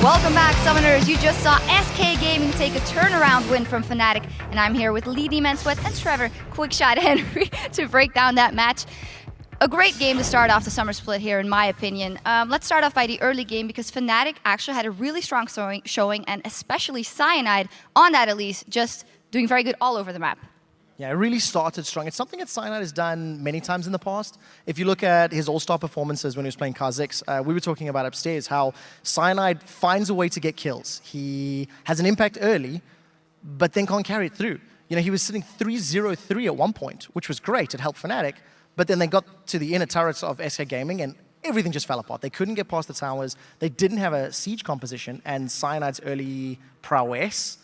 Welcome back, Summoners. You just saw SK Gaming take a turnaround win from Fnatic, and I'm here with Lee Mansweat and Trevor Quickshot Henry to break down that match. A great game to start off the summer split here, in my opinion. Let's start off by the early game, because Fnatic actually had a really strong showing, and especially Cyanide on that Elise, just doing very good all over the map. Yeah, it really started strong. It's something that Cyanide has done many times in the past. If you look at his all-star performances when he was playing Kha'Zix, we were talking about upstairs how Cyanide finds a way to get kills. He has an impact early, but then can't carry it through. You know, he was sitting 3-0-3 at one point, which was great. It helped Fnatic, but then they got to the inner turrets of SK Gaming and everything just fell apart. They couldn't get past the towers. They didn't have a siege composition, and Cyanide's early prowess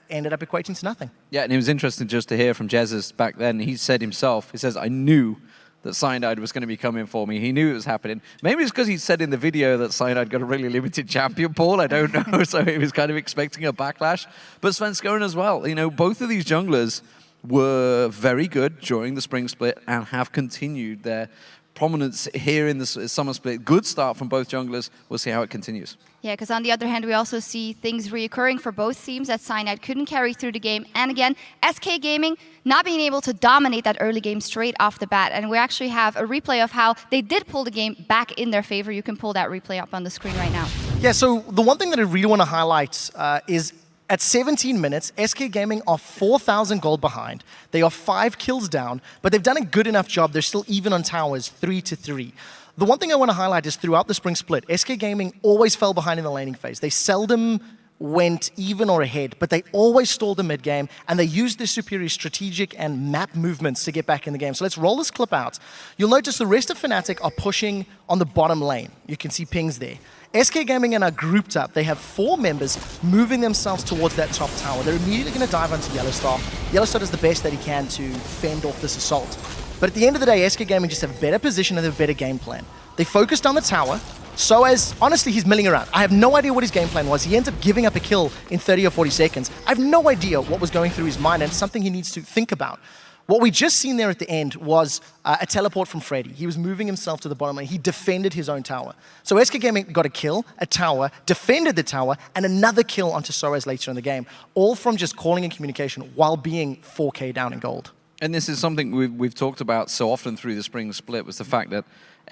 ended up equating to nothing. Yeah, and it was interesting just to hear from Jesus back then. He said himself, he says, I knew that Cyanide was going to be coming for me. He knew it was happening. Maybe it's because he said in the video that Cyanide got a really limited champion pool. I don't know. So he was kind of expecting a backlash. But Svenskeren as well. You know, both of these junglers were very good during the spring split and have continued their prominence here in the summer split. Good start from both junglers. We'll see how it continues. Yeah, because on the other hand, we also see things reoccurring for both teams, that Cyanide couldn't carry through the game. And again, SK Gaming not being able to dominate that early game straight off the bat. And we actually have a replay of how they did pull the game back in their favor. You can pull that replay up on the screen right now. Yeah, so the one thing that I really want to highlight is at 17 minutes, SK Gaming are 4,000 gold behind. They are 5 kills down, but they've done a good enough job. They're still even on towers, 3-3. The one thing I want to highlight is throughout the spring split, SK Gaming always fell behind in the laning phase. They seldom went even or ahead, but they always stalled the mid game, and they used their superior strategic and map movements to get back in the game. So let's roll this clip out. You'll notice the rest of Fnatic are pushing on the bottom lane. You can see pings there. SK Gaming are grouped up. They have 4 members moving themselves towards that top tower. They're immediately going to dive onto Yellowstar. Yellowstar does the best that he can to fend off this assault. But at the end of the day, SK Gaming just have a better position and they have a better game plan. They focused on the tower. So as, honestly, he's milling around. I have no idea what his game plan was. He ends up giving up a kill in 30 or 40 seconds. I have no idea what was going through his mind, and it's something he needs to think about. What we just seen there at the end was a teleport from Freddy. He was moving himself to the bottom lane. He defended his own tower. So SK Gaming got a kill, a tower, defended the tower, and another kill onto Soaz later in the game. All from just calling and communication while being 4K down in gold. And this is something we've talked about so often through the spring split, was the fact that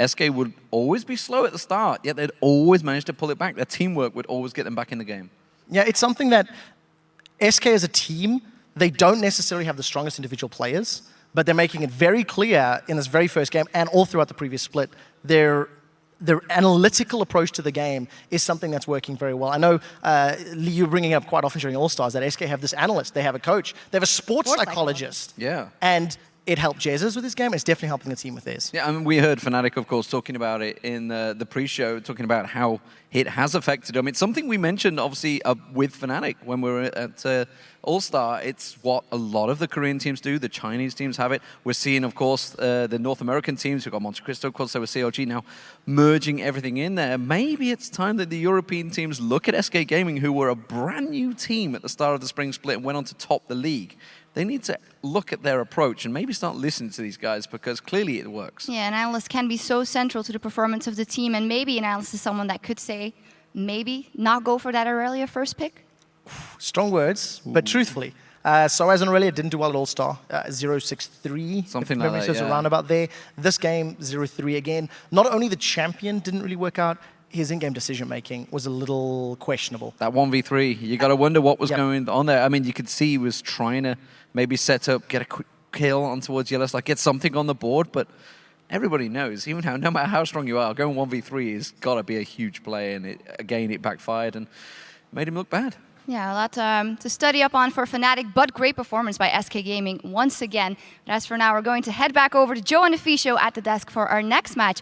SK would always be slow at the start, yet they'd always manage to pull it back. Their teamwork would always get them back in the game. Yeah, it's something that SK as a team, they don't necessarily have the strongest individual players, but they're making it very clear in this very first game and all throughout the previous split, their analytical approach to the game is something that's working very well. I know Lee, you're bringing up quite often during All-Stars that SK have this analyst, they have a coach, they have a sports psychologist. Yeah. And it helped Jesus with his game. It's definitely helping the team with theirs. Yeah, I mean, we heard Fnatic, of course, talking about it in the pre-show, talking about how it has affected them. It's something we mentioned, obviously, with Fnatic when we were at All-Star. It's what a lot of the Korean teams do. The Chinese teams have it. We're seeing, of course, the North American teams. We've got Monte Cristo, of course, so with CLG now merging everything in there. Maybe it's time that the European teams look at SK Gaming, who were a brand new team at the start of the spring split and went on to top the league. They need to look at their approach and maybe start listening to these guys, because clearly it works. Yeah, an analyst can be so central to the performance of the team, and maybe an analyst is someone that could say, maybe not go for that Aurelia first pick. Strong words, but truthfully. Soaz and Aurelia didn't do well at All-Star, 0-6-3. Something like that, yeah. Around about there. This game, 0-3 again. Not only the champion didn't really work out, his in-game decision-making was a little questionable. That 1v3, you got to wonder what was going on there. I mean, you could see he was trying to maybe set up, get a quick kill on towards Yellowstar, get something on the board, but everybody knows, even no matter how strong you are, going 1v3 has got to be a huge play, and it backfired and made him look bad. Yeah, a lot to study up on for Fnatic, but great performance by SK Gaming once again. But as for now, we're going to head back over to Joe and the Fee Show at the desk for our next match